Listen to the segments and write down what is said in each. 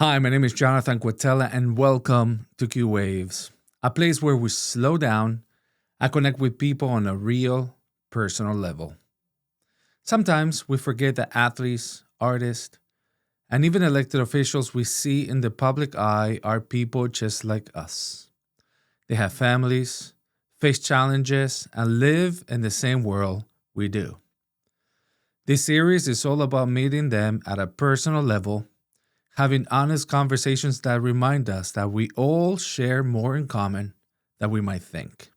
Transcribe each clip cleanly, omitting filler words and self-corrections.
Hi, my name is Jonathan Quatella, and welcome to QWaves, a place where we slow down and connect with people on a real, personal level. Sometimes we forget that athletes, artists, and even elected officials we see in the public eye are people just like us. They have families, face challenges, and live in the same world we do. This series is all about meeting them at a personal level, having honest conversations that remind us that we all share more in common than we might think.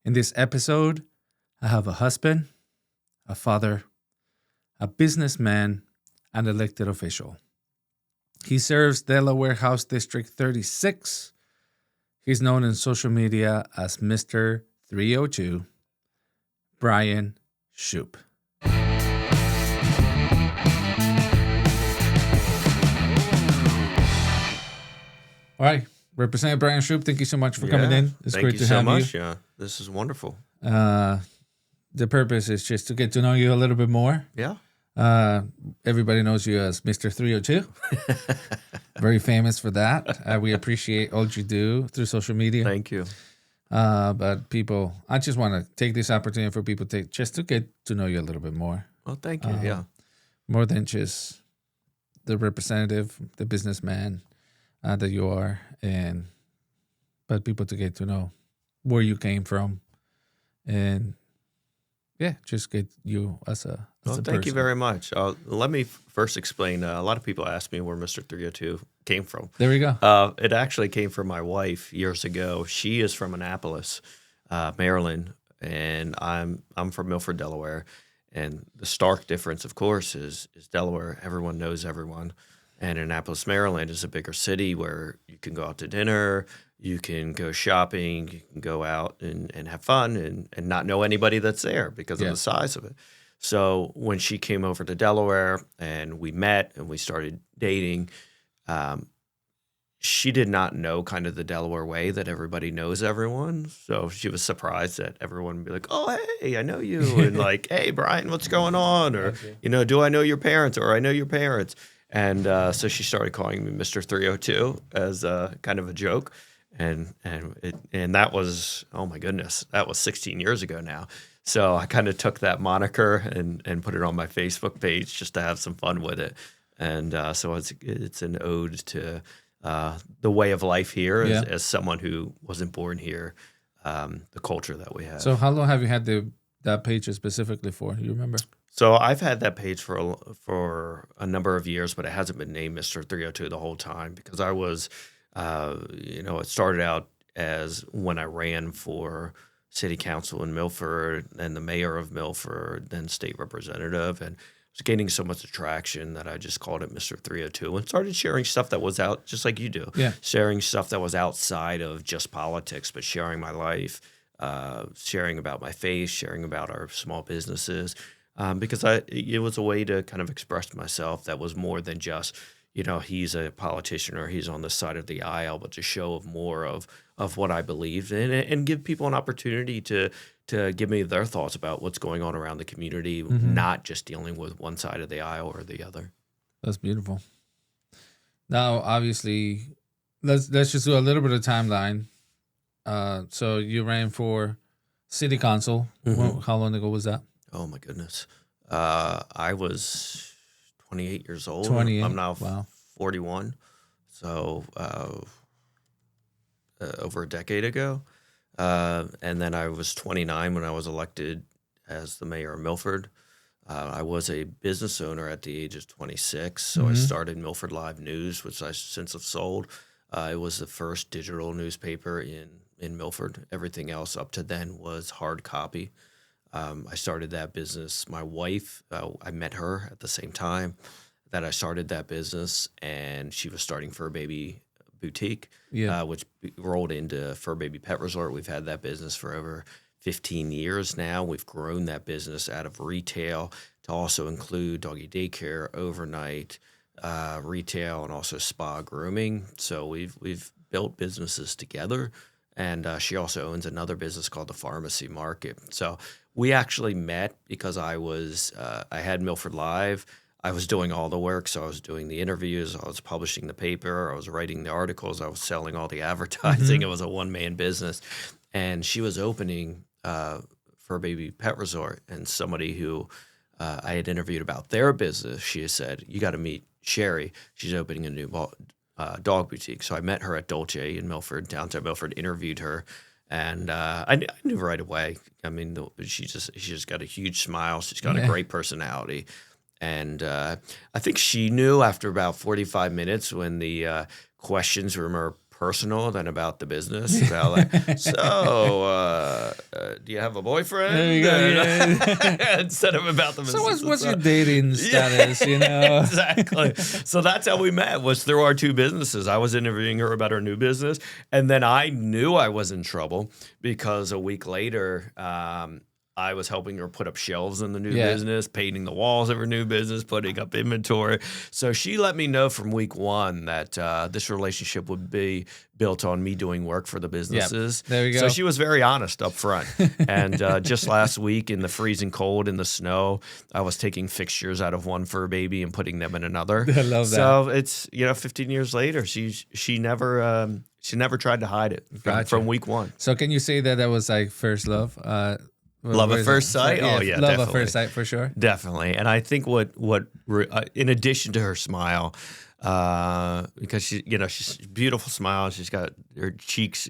In this episode, I have a husband, a father, a businessman, and elected official. He serves Delaware House District 36. He's known in social media as Mr. 302, Bryan Shupe. All right, Representative Bryan Shupe, thank you so much for coming in. It's great to have you. Thank you so much. Yeah, this is wonderful. The purpose is just to get to know you a little bit more. Yeah. Everybody knows you as Mr. 302. Very famous for that. We appreciate all you do through social media. Thank you. But people, I just want to take this opportunity for people just to get to know you a little bit more. Well, thank you. Yeah. More than just the representative, the businessman that you are, but people to get to know where you came from, and just get you as a Thank person. you very much. Let me first explain. A lot of people ask me where Mr. 302 came from. There we go. It actually came from my wife years ago. She is from Annapolis, Maryland, and I'm from Milford, Delaware. And the stark difference, of course, is Delaware. Everyone knows everyone. And Annapolis, Maryland is a bigger city where you can go out to dinner, you can go shopping, you can go out and have fun and not know anybody that's there because of the size of it. So when she came over to Delaware and we met and we started dating, she did not know kind of the Delaware way that everybody knows everyone. So she was surprised that everyone would be like, oh, hey, I know you. And like, hey, Bryan, what's going on? Or, do I know your parents? Or I know your parents. And so she started calling me Mr. 302 as kind of a joke. And that was, oh my goodness, that was 16 years ago now. So I kind of took that moniker and put it on my Facebook page just to have some fun with it. And so it's an ode to the way of life here as someone who wasn't born here, the culture that we have. So how long have you had that page specifically for? You remember? So I've had that page for a number of years, but it hasn't been named Mr. 302 the whole time because I was, it started out as when I ran for city council in Milford and the mayor of Milford, then state representative, and was gaining so much attraction that I just called it Mr. 302 and started sharing stuff that was out, just like you do, sharing stuff that was outside of just politics, but sharing my life, sharing about my faith, sharing about our small businesses. Because it was a way to kind of express myself that was more than just, he's a politician or he's on this side of the aisle, but to show more of what I believed in and give people an opportunity to give me their thoughts about what's going on around the community, not just dealing with one side of the aisle or the other. That's beautiful. Now, obviously, let's just do a little bit of timeline. So you ran for city council. How long ago was that? Oh, my goodness. I was 28 years old. 28. I'm now 41. So over a decade ago. And then I was 29 when I was elected as the mayor of Milford. I was a business owner at the age of 26. So I started Milford Live News, which I since have sold. It was the first digital newspaper in Milford. Everything else up to then was hard copy. I started that business. My wife, I met her at the same time that I started that business, and she was starting Fur Baby Boutique, which rolled into Fur Baby Pet Resort. We've had that business for over 15 years now. We've grown that business out of retail to also include doggy daycare, overnight, retail, and also spa grooming. So we've built businesses together. And she also owns another business called the Pharmacy Market. So we actually met because I had Milford Live. I was doing all the work. So I was doing the interviews, I was publishing the paper, I was writing the articles, I was selling all the advertising. It was a one-man business. And she was opening for a baby pet resort. And somebody who I had interviewed about their business, she had said, you got to meet Sherry. She's opening a new dog boutique. So I met her at Dolce in Milford, downtown Milford, interviewed her. And I knew right away. I mean, she just got a huge smile. She's got a great personality. And I think she knew after about 45 minutes when the questions were more personal than about the business. About like, so, do you have a boyfriend? There you go. Yeah. Instead of about the business. So what's your dating status, you know? Exactly. So that's how we met, was through our two businesses. I was interviewing her about her new business, and then I knew I was in trouble because a week later, I was helping her put up shelves in the new business, painting the walls of her new business, putting up inventory. So she let me know from week one that this relationship would be built on me doing work for the businesses. There you go. So she was very honest up front. And just last week in the freezing cold, in the snow, I was taking fixtures out of one fur baby and putting them in another. I love that. So it's, 15 years later, she never tried to hide it from week one. So can you say that was like first love? Love at first sight? Oh, yeah, love definitely. at first sight for sure. Definitely. And I think what in addition to her smile, because she's a beautiful smile, she's got her cheeks,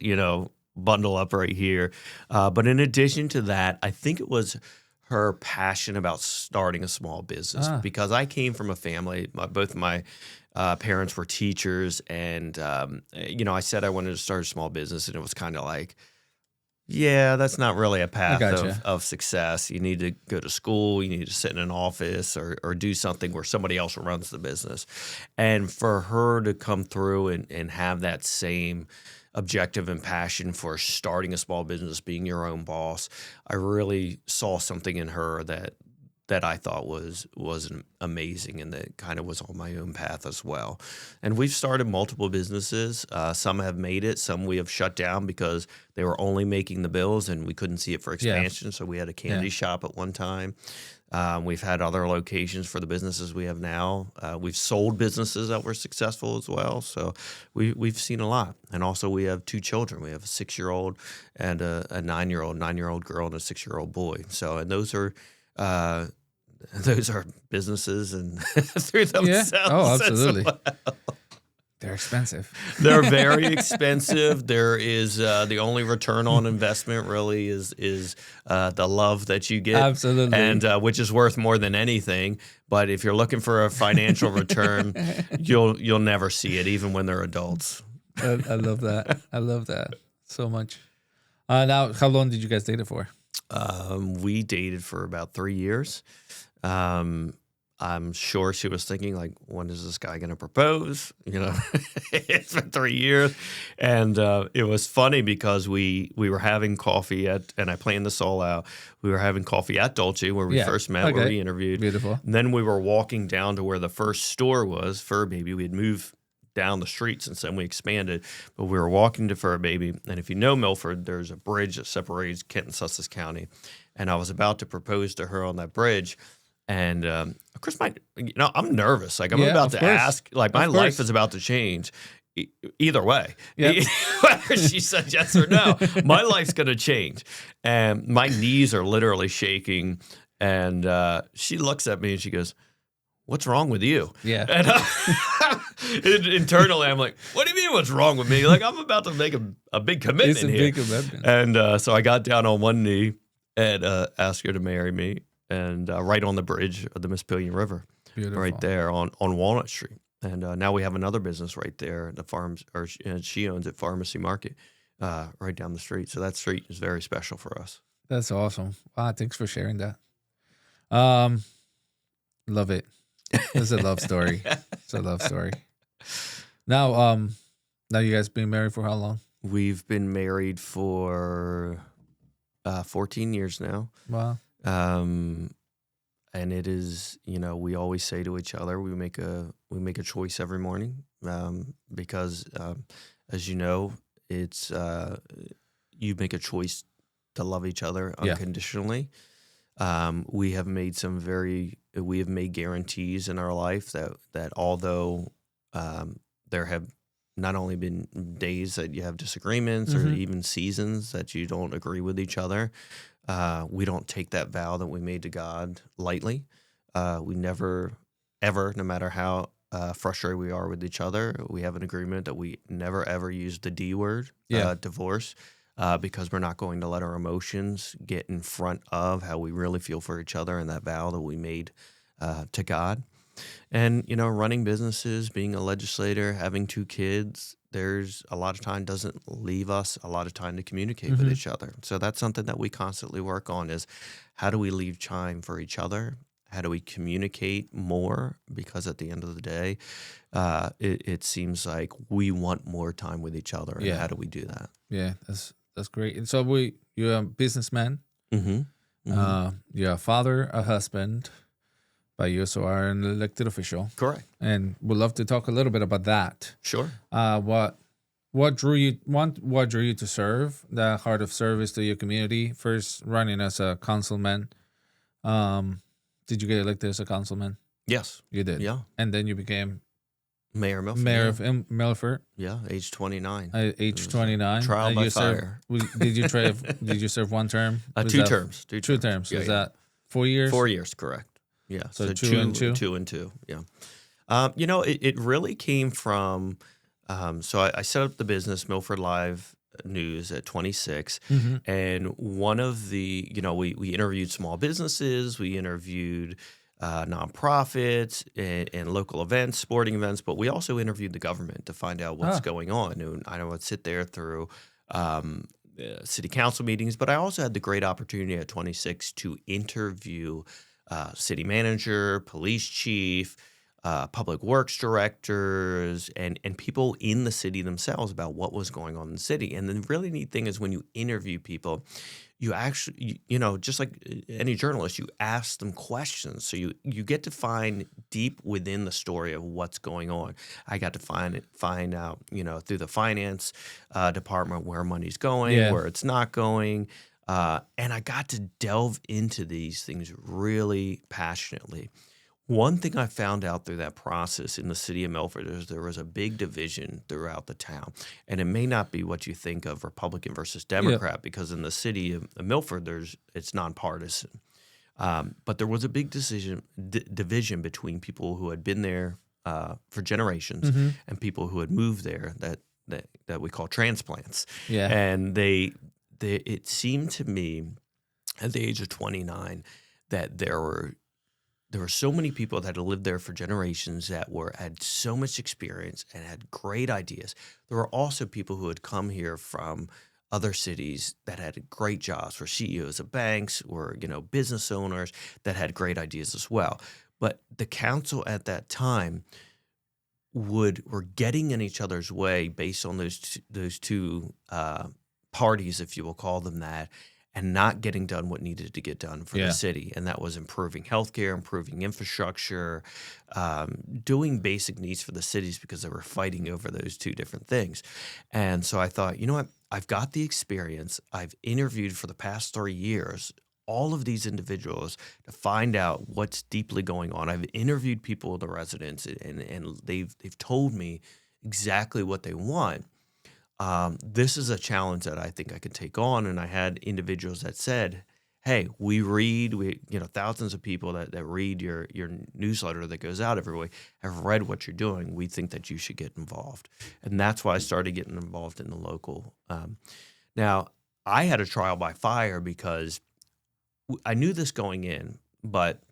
bundle up right here. But in addition to that, I think it was her passion about starting a small business, because I came from a family, both my parents were teachers, and I said I wanted to start a small business, and it was kind of like, yeah, that's not really a path of success. You need to go to school. You need to sit in an office or do something where somebody else runs the business. And for her to come through and have that same objective and passion for starting a small business, being your own boss, I really saw something in her that I thought was amazing, and that kind of was on my own path as well. And we've started multiple businesses. Some have made it. Some we have shut down because they were only making the bills and we couldn't see it for expansion. So we had a candy shop at one time. We've had other locations for the businesses we have now. We've sold businesses that were successful as well. So we've seen a lot. And also we have two children. We have a 6-year-old and a 9-year-old girl and a 6-year-old boy. So, and those are businesses and through themselves. Yeah. Oh, absolutely. They're expensive. They're very expensive. There is the only return on investment really is the love that you get. Absolutely. And which is worth more than anything. But if you're looking for a financial return, you'll never see it, even when they're adults. I love that. I love that so much. Now, how long did you guys date it for? We dated for about 3 years. I'm sure she was thinking, like, when is this guy going to propose? It's been 3 years. And it was funny because we were having coffee and I planned this all out. We were having coffee at Dolce where we first met, where we interviewed. Beautiful. And then we were walking down to where the first store was, Fur Baby. We had moved down the street since then. We expanded, but we were walking to Fur Baby. And if you know Milford, there's a bridge that separates Kent and Sussex County. And I was about to propose to her on that bridge. And of course, I'm nervous. Like, I'm about to ask, like, my life is about to change. Either way, whether she said yes or no, my life's going to change. And my knees are literally shaking. And she looks at me and she goes, "What's wrong with you?" Yeah. And internally, I'm like, "What do you mean? What's wrong with me? Like, I'm about to make a big commitment It's a here." big commitment. And so I got down on one knee and asked her to marry me, and right on the bridge of the Mississippi River, right there on Walnut Street. And now we have another business right there at the farms, or she owns it, Pharmacy Market, right down the street. So that street is very special for us. That's awesome. Wow, thanks for sharing that. Love it. It's a love story. It's a love story. Now you guys been married for how long? We've been married for 14 years now. Wow. And it is, we always say to each other, we make a choice every morning, because as you know, it's you make a choice to love each other unconditionally. We have made some very we have made guarantees in our life that although there have not only been days that you have disagreements or Mm-hmm. even seasons that you don't agree with each other, we don't take that vow that we made to God lightly. We never, ever, no matter how frustrated we are with each other, we have an agreement that we never, ever use the D word, Yeah. divorce, because we're not going to let our emotions get in front of how we really feel for each other and that vow that we made to God. And, running businesses, being a legislator, having 2 kids, there's a lot of time doesn't leave us a lot of time to communicate with Mm-hmm. each other. So that's something that we constantly work on is how do we leave time for each other? How do we communicate more? Because at the end of the day, it seems like we want more time with each other. And Yeah. how do we do that? Yeah. That's great. And so you're a businessman. Mm-hmm. You're a father, a husband, but you also are an elected official. Correct. And we'd love to talk a little bit about that. Sure. What drew you to serve, the heart of service to your community? First, running as a councilman. Did you get elected as a councilman? Yes. You did. Yeah. And then you became Mayor Milford. mayor Yeah. of Milford. Yeah, age 29. Age 29. Trial by fire. Did you serve one term? Was 2 that terms. 2 Two terms. terms. Yeah, Was yeah. that 4 years? 4 years, correct. Yeah. So 2 and 2? 2 and 2. Yeah. It really came from. So I set up the business Milford Live News at 26, Mm-hmm. and one of the we interviewed small businesses, we interviewed nonprofits and local events, sporting events, but we also interviewed the government to find out what's going on. And I would sit there through city council meetings, but I also had the great opportunity at 26 to interview city manager, police chief, public works directors, and people in the city themselves about what was going on in the city. And the really neat thing is when you interview people, you actually, just like any journalist, you ask them questions. So you get to find deep within the story of what's going on. I got to find out, through the finance department where money's going, Yeah. where it's not going. And I got to delve into these things really passionately. One thing I found out through that process in the city of Milford is there was a big division throughout the town. And it may not be what you think of Republican versus Democrat, because in the city of Milford, it's nonpartisan. But there was a big division between people who had been there for generations Mm-hmm. and people who had moved there that we call transplants. Yeah. And it seemed to me at the age of 29 that there were so many people that had lived there for generations that had so much experience and had great ideas. There were also people who had come here from other cities that had great jobs, were CEOs of banks, or business owners that had great ideas as well. But the council at that time were getting in each other's way based on those two parties, if you will call them that, and not getting done what needed to get done for the city. And that was improving healthcare, improving infrastructure, doing basic needs for the cities, because they were fighting over those two different things. And so I thought, you know what? I've got the experience. I've interviewed for the past 3 years all of these individuals to find out what's deeply going on. I've interviewed people, the residents, and they've told me exactly what they want. This is a challenge that I think I could take on. And I had individuals that said, hey, we thousands of people that read your newsletter that goes out every week have read what you're doing. We think that you should get involved. And that's why I started getting involved in the local. Now, I had a trial by fire because I knew this going in, but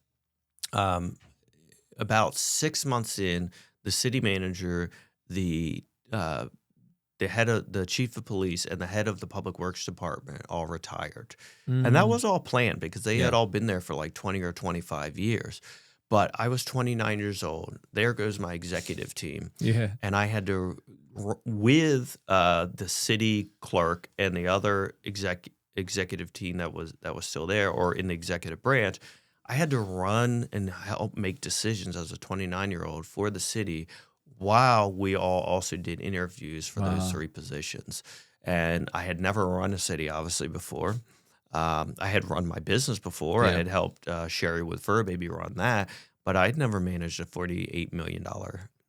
about 6 months in, the city manager, the chief of police, and the head of the public works department all retired. And that was all planned because they had all been there for like 20 or 25 years. But I was 29 years old. There goes my executive team. Yeah. And I had to, with the city clerk and the other executive team that was still there, or in the executive branch, I had to run and help make decisions as a 29-year-old for the city, while we all also did interviews for those 3 positions. And I had never run a city, obviously, before. I had run my business before. I Yeah. had helped Sherry with Fur Baby run that, but I'd never managed a $48 million,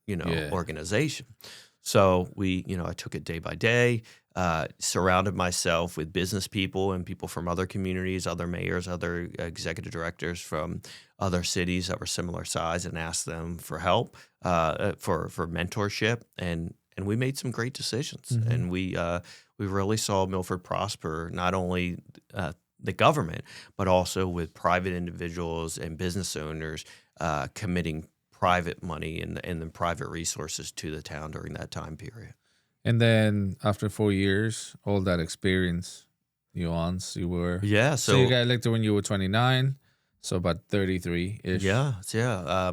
Yeah. organization. So I took it day by day, surrounded myself with business people and people from other communities, other mayors, other executive directors from other cities that were similar size, and asked them for help, for mentorship, and we made some great decisions, Hmm. and we really saw Milford prosper, not only the government, but also with private individuals and business owners committing private money and the private resources to the town during that time period. And then after 4 years, all that experience, Yeah, so you so got elected when you were 29, so about 33 ish. yeah.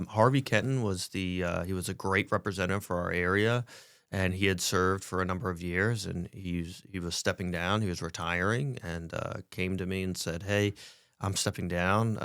Harvey Kenton was he was a great representative for our area, and he had served for a number of years, and he was stepping down, he was retiring, and came to me and said, "Hey, I'm stepping down.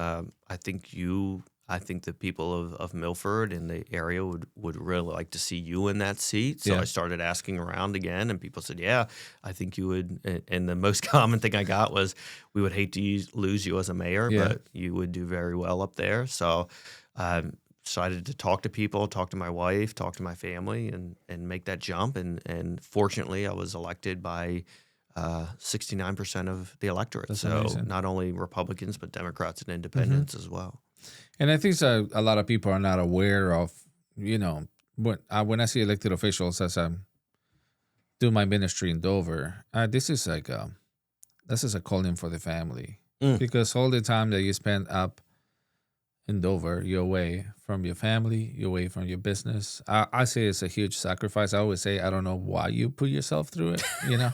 I think the people of Milford and the area would really like to see you in that seat." So I Yeah. started asking around again, and people said, "Yeah, I think you would." And the most common thing I got was, "We would hate to lose you as a mayor, Yeah. but you would do very well up there." So I decided to talk to people, talk to my wife, talk to my family, and make that jump. And fortunately, I was elected by 69% of the electorate. That's So amazing. not only Republicans, but Democrats and Hmm. independents as well. And I think so, a lot of people are not aware of, you know, when I see elected officials as I do my ministry in Dover, this is a calling for the family, Mm, because all the time that you spend up in Dover, you're away from your family, you're away from your business. I say it's a huge sacrifice. I always say, I don't know why you put yourself through it. I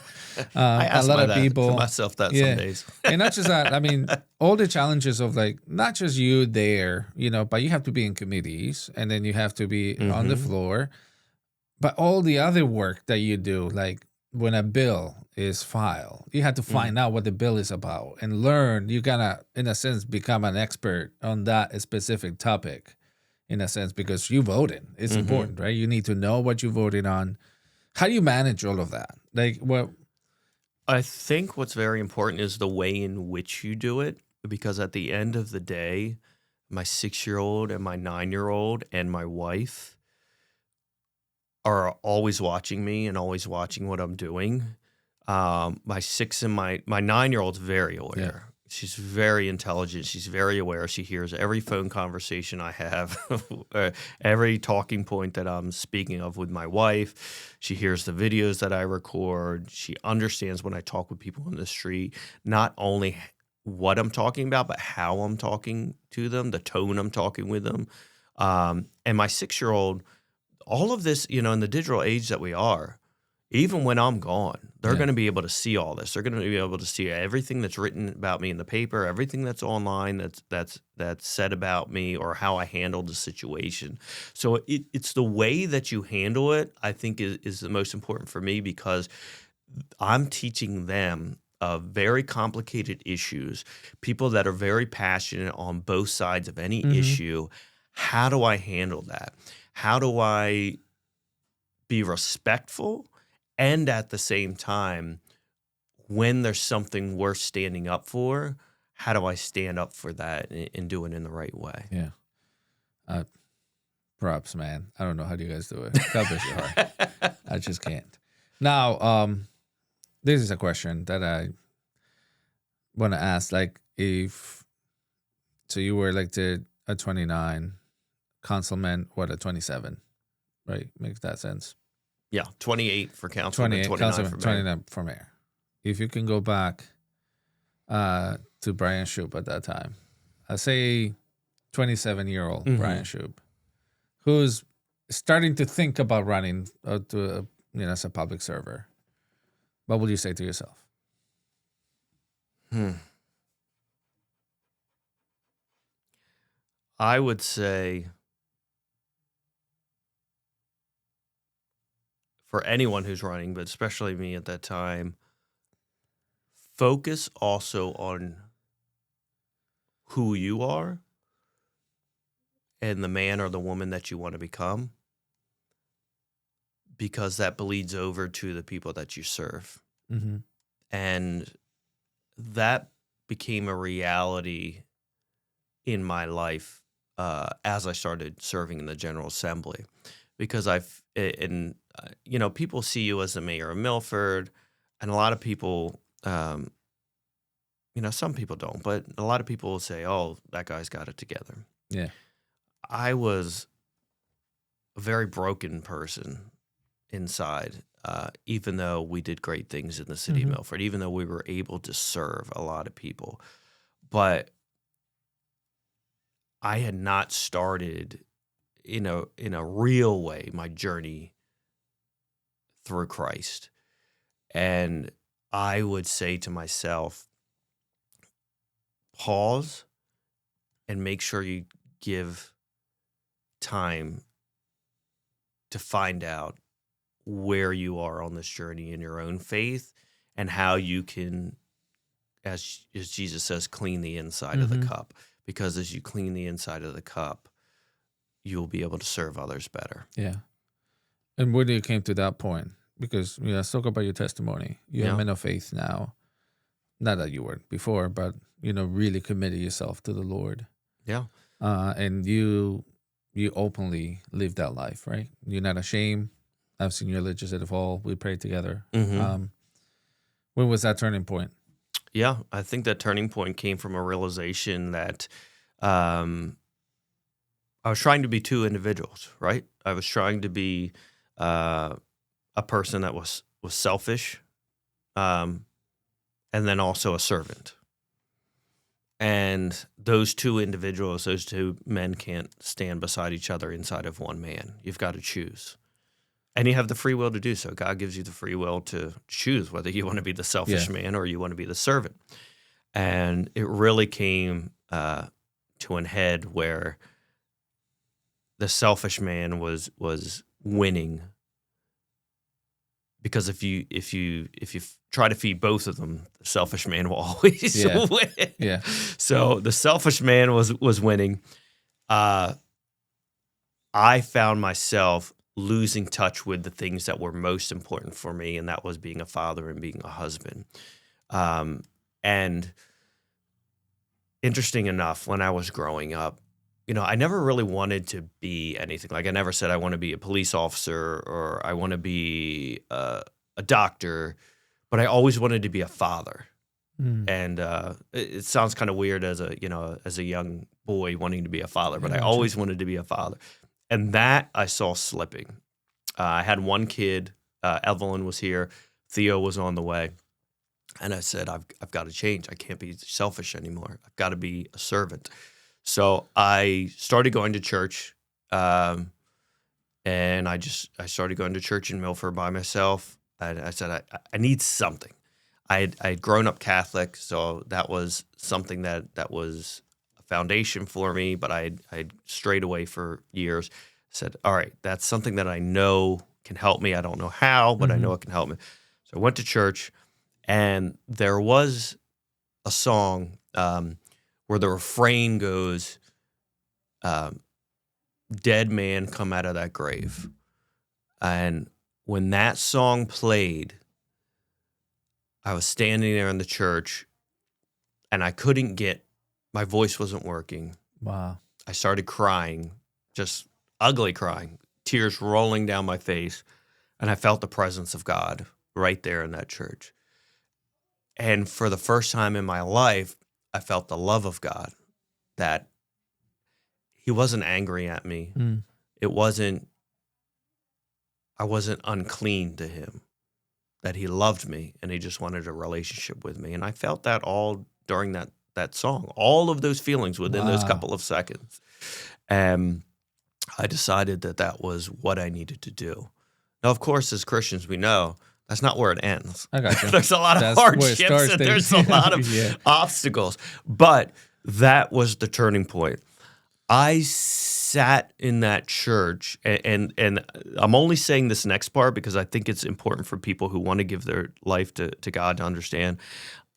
A ask lot of people, myself that some yeah. days. And not just that, I mean, all the challenges of like, not just you there, but you have to be in committees and then you have to be on the Hmm. floor. But all the other work that you do, like when a bill is filed, you have to Mm, find out what the bill is about and learn. You gotta, in a sense, become an expert on that specific topic, in a sense, because you voted. It's hmm. important, right? You need to know what you voted on. How do you manage all of that? Like, what? I think what's very important is the way in which you do it, because at the end of the day, my 6-year-old and my 9-year-old and my wife are always watching me and always watching what I'm doing. My 6 and my 9-year-old's very Yeah. aware. She's very intelligent. She's very aware. She hears every phone conversation I have, every talking point that I'm speaking of with my wife. She hears the videos that I record. She understands when I talk with people in the street, not only what I'm talking about, but how I'm talking to them, the tone I'm talking with them. And my 6-year-old, all of this, in the digital age that we are, even when I'm gone, they're Yeah. going to be able to see all this. They're going to be able to see everything that's written about me in the paper, everything that's online that's said about me or how I handled the situation. So it's the way that you handle it, I think, is the most important for me, because I'm teaching them very complicated issues, people that are very passionate on both sides of any Hmm. issue. How do I handle that? How do I be respectful, and at the same time, when there's something worth standing up for, how do I stand up for that and do it in the right way? Yeah. Uh, Props, man. I don't know how do you guys do it. God bless your heart. I just can't. Now, this is a question that I want to ask. Like, if so, you were elected at 29, councilman, what, at 27, right? Makes that sense. Yeah, 28 for councilman, 28, 29 councilman, for mayor. 29 for mayor. If you can go back to Bryan Shupe at that time, I say 27-year-old Hmm. Bryan Shupe, who's starting to think about running as a public server, what would you say to yourself? Hmm. I would say, for anyone who's running, but especially me at that time, focus also on who you are and the man or the woman that you want to become, because that bleeds over to the people that you serve. Mm-hmm. And that became a reality in my life as I started serving in the General Assembly, because people see you as the mayor of Milford, and a lot of people, some people don't, but a lot of people will say, "Oh, that guy's got it together." Yeah. I was a very broken person inside, even though we did great things in the city of Milford, even though we were able to serve a lot of people. But I had not started in a real way my journey through Christ. And I would say to myself, pause and make sure you give time to find out where you are on this journey in your own faith, and how you can, as Jesus says, clean the inside of the cup. Because as you clean the inside of the cup, you'll be able to serve others better. Yeah. And when you came to that point, because let's talk about your testimony. You're a man of faith now. Not that you weren't before, but really committed yourself to the Lord. Yeah. And you openly live that life, right? You're not ashamed. I've seen your legislative hall. We prayed together. When was that turning point? Yeah, I think that turning point came from a realization that I was trying to be two individuals, right? I was trying to be a person that was selfish, and then also a servant. And those two individuals, those two men can't stand beside each other inside of one man. You've got to choose. And you have the free will to do so. God gives you the free will to choose whether you want to be the selfish man or you want to be the servant. And it really came to an head where the selfish man was winning, because if you try to feed both of them, the selfish man will always win. Yeah. So the selfish man was winning. I found myself losing touch with the things that were most important for me, and that was being a father and being a husband. And interesting enough, when I was growing up, I never really wanted to be anything. Like, I never said I want to be a police officer or I want to be a doctor, but I always wanted to be a father. And it sounds kind of weird as a young boy wanting to be a father, but I always wanted to be a father. And that I saw slipping. I had one kid, Evelyn was here, Theo was on the way. And I said, I've got to change. I can't be selfish anymore. I've got to be a servant. So I started going to church, and I started going to church in Milford by myself. I said, I need something. I had grown up Catholic, so that was something that was a foundation for me, but I had strayed away for years. I said, all right, that's something that I know can help me. I don't know how, but I know it can help me. So I went to church, and there was a song where the refrain goes, dead man come out of that grave. And when that song played, I was standing there in the church, and I couldn't my voice wasn't working. Wow. I started crying, just ugly crying, tears rolling down my face, and I felt the presence of God right there in that church. And for the first time in my life, I felt the love of God, that he wasn't angry at me. I wasn't unclean to him, that he loved me and he just wanted a relationship with me. And I felt that all during that song, all of those feelings within those couple of seconds. And I decided that was what I needed to do. Now, of course, as Christians, we know that's not where it ends. I got you. There's a lot of hardships and there's a lot of obstacles. But that was the turning point. I sat in that church, and I'm only saying this next part because I think it's important for people who want to give their life to God to understand.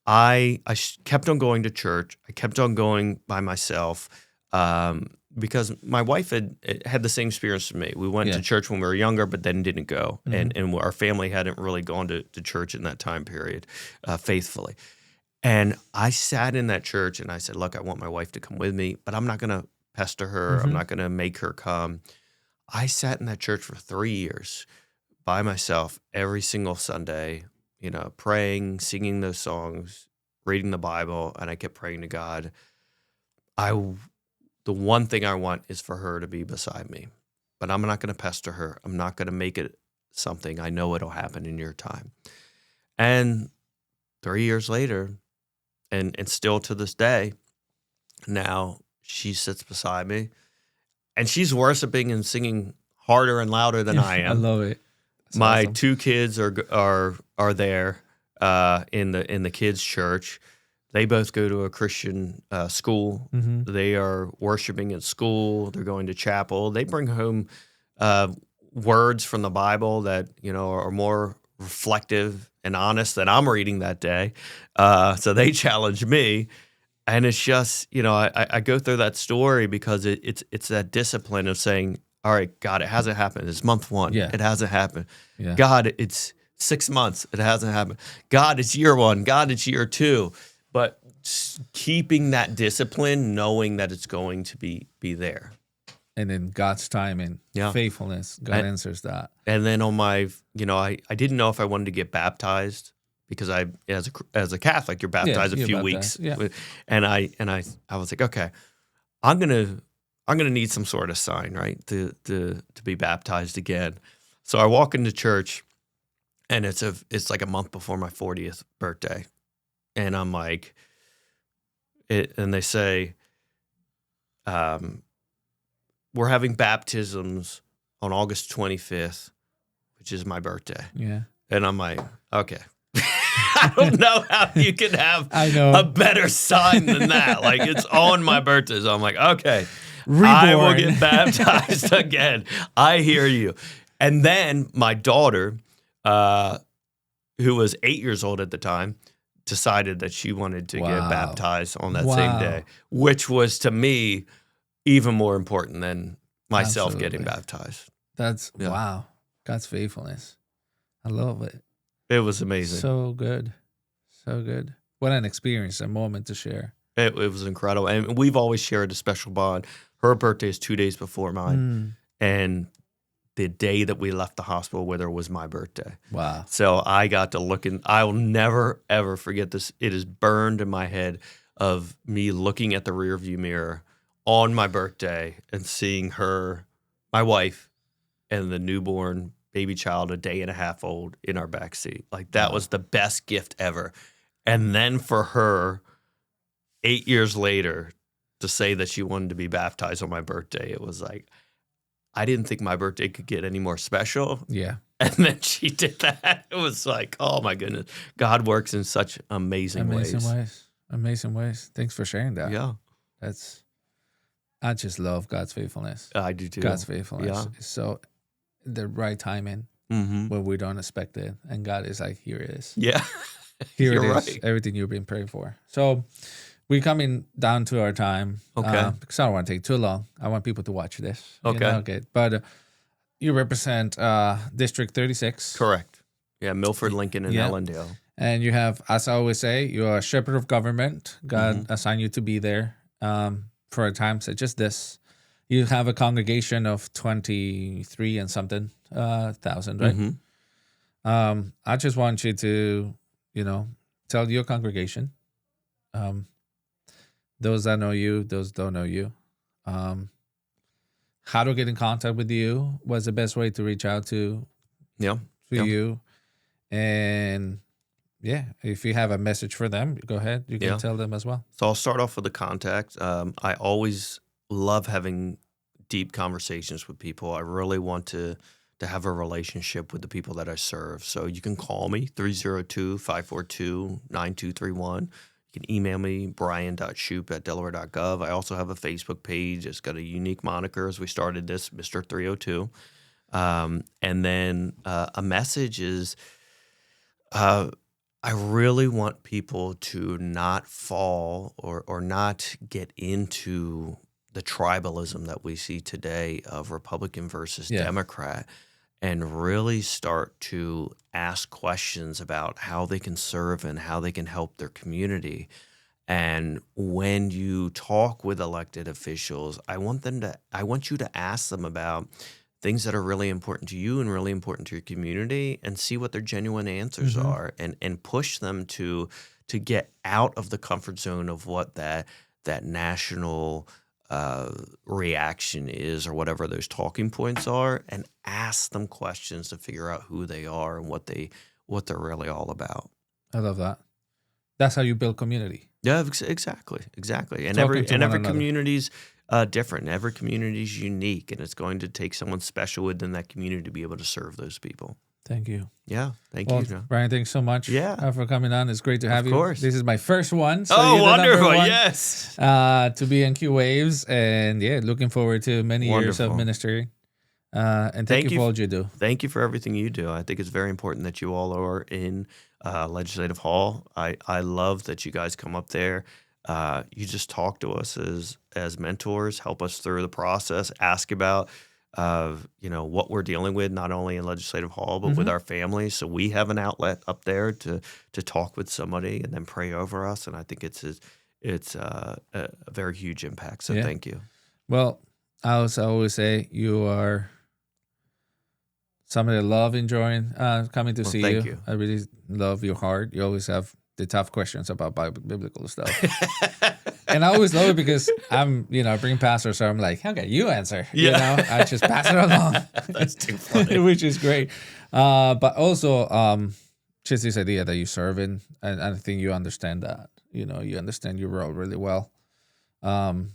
I kept on going to church. I kept on going by myself because my wife had the same experience as me. We went to church when we were younger, but then didn't go. And our family hadn't really gone to church in that time period faithfully. And I sat in that church and I said, look, I want my wife to come with me, but I'm not going to pester her. I'm not going to make her come. I sat in that church for 3 years by myself every single Sunday, praying, singing those songs, reading the Bible, and I kept praying to God. The one thing I want is for her to be beside me, but I'm not going to pester her. I'm not going to make it something. I know it'll happen in your time. And 3 years later, and still to this day, now she sits beside me, and she's worshiping and singing harder and louder than I am. I love it. That's My awesome. 2 kids are there in the kids' church. They both go to a Christian school. They are worshiping at school. They're going to chapel. They bring home words from the Bible that are more reflective and honest than I'm reading that day. So they challenge me. And it's just, I go through that story because it's that discipline of saying, all right, God, it hasn't happened. It's month 1. Yeah. It hasn't happened. Yeah. God, it's 6 months. It hasn't happened. God, it's year 1. God, it's year 2. But keeping that discipline, knowing that it's going to be there. And then God's timing, faithfulness, God answers that. And then on my, I didn't know if I wanted to get baptized because as a Catholic, you're baptized a few weeks. Yeah. And I was like, okay, I'm gonna need some sort of sign, right, to be baptized again. So I walk into church, and it's like a month before my 40th birthday, and I'm like, and they say, we're having baptisms on August 25th, which is my birthday. Yeah. And I'm like, okay. I don't know how you can have a better sign than that. Like, it's on my birthday. So I'm like, okay, reborn. I will get baptized again. I hear you. And then my daughter, who was 8 years old at the time, decided that she wanted to get baptized on that same day, which was to me even more important than myself getting baptized. That's wow. God's faithfulness. I love it. It was amazing. So good. So good. What an experience, a moment to share. It was incredible. And we've always shared a special bond. Her birthday is 2 days before mine. And the day that we left the hospital with her was my birthday. Wow. So I got to look in. I will never, ever forget this. It is burned in my head of me looking at the rearview mirror on my birthday and seeing her, my wife, and the newborn baby child, a day and a half old, in our backseat. Like, that was the best gift ever. And then for her, 8 years later, to say that she wanted to be baptized on my birthday, it was like, I didn't think my birthday could get any more special. Yeah. And then she did that. It was like, oh my goodness. God works in such amazing ways. Amazing ways. Thanks for sharing that. Yeah. I just love God's faithfulness. I do too. God's faithfulness. Yeah. So the right timing when we don't expect it. And God is like, here it is. Yeah. Here You're it is. right. Everything you've been praying for. So we're coming down to our time. Okay. Because I don't want to take too long. I want people to watch this. Okay. Okay. But you represent District 36. Correct. Yeah, Milford, Lincoln, and Ellendale. And you have, as I always say, you're a shepherd of government. God assigned you to be there for a time such as this. You have a congregation of 23 and something thousand, right? I just want you to, tell your congregation, those that know you, those don't know you, how to get in contact with you, what's the best way to reach out to you. And if you have a message for them, go ahead. You can tell them as well. So I'll start off with the contact. I always love having deep conversations with people. I really want to have a relationship with the people that I serve. So you can call me, 302-542-9231. You can email me, bryan.shupe@delaware.gov. I also have a Facebook page. It's got a unique moniker as we started this, Mr. 302. And then a message is I really want people to not fall or not get into the tribalism that we see today of Republican versus Democrat. and really start to ask questions about how they can serve and how they can help their community. And when you talk with elected officials, I want you to ask them about things that are really important to you and really important to your community, and see what their genuine answers are, and push them to get out of the comfort zone of what that national reaction is, or whatever those talking points are, and ask them questions to figure out who they are and what they're really all about. I love that. That's how you build community. Yeah, exactly. And Talking to one every another. community's different. Every community's unique, and it's going to take someone special within that community to be able to serve those people. Thank you. Yeah, thank Well, you, John. Brian, thanks so much for coming on. It's great to have you. Of course. This is my first one. So Oh, you're the number wonderful. one, Yes. to be in Q Waves. And yeah, looking forward to many years of Wonderful. ministry. And thank you for all you do. Thank you for everything you do. I think it's very important that you all are in Legislative Hall. I love that you guys come up there. You just talk to us as mentors, help us through the process, ask about what we're dealing with, not only in Legislative Hall, but with our families. So we have an outlet up there to talk with somebody and then pray over us. And I think it's a very huge impact. So thank you. Well, I always say you are somebody I love enjoying coming to see you. Thank you. I really love your heart. You always have the tough questions about biblical stuff. And I always love it because I'm, I bring pastors, so I'm like, okay, you answer. Yeah. I just pass it along. That's too funny. Which is great. But also, just this idea that you serve in, and I think you understand that. You understand your role really well. And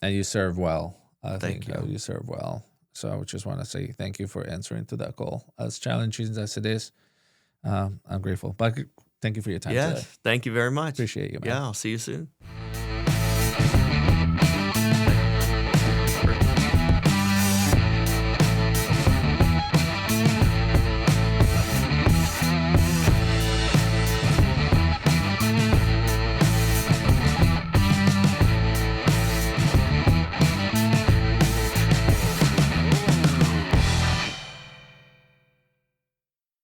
you serve well. I think you serve well. So I just want to say thank you for answering to that call. As challenging as it is, I'm grateful. But thank you for your time today. Thank you very much. Appreciate you, man. Yeah, I'll see you soon.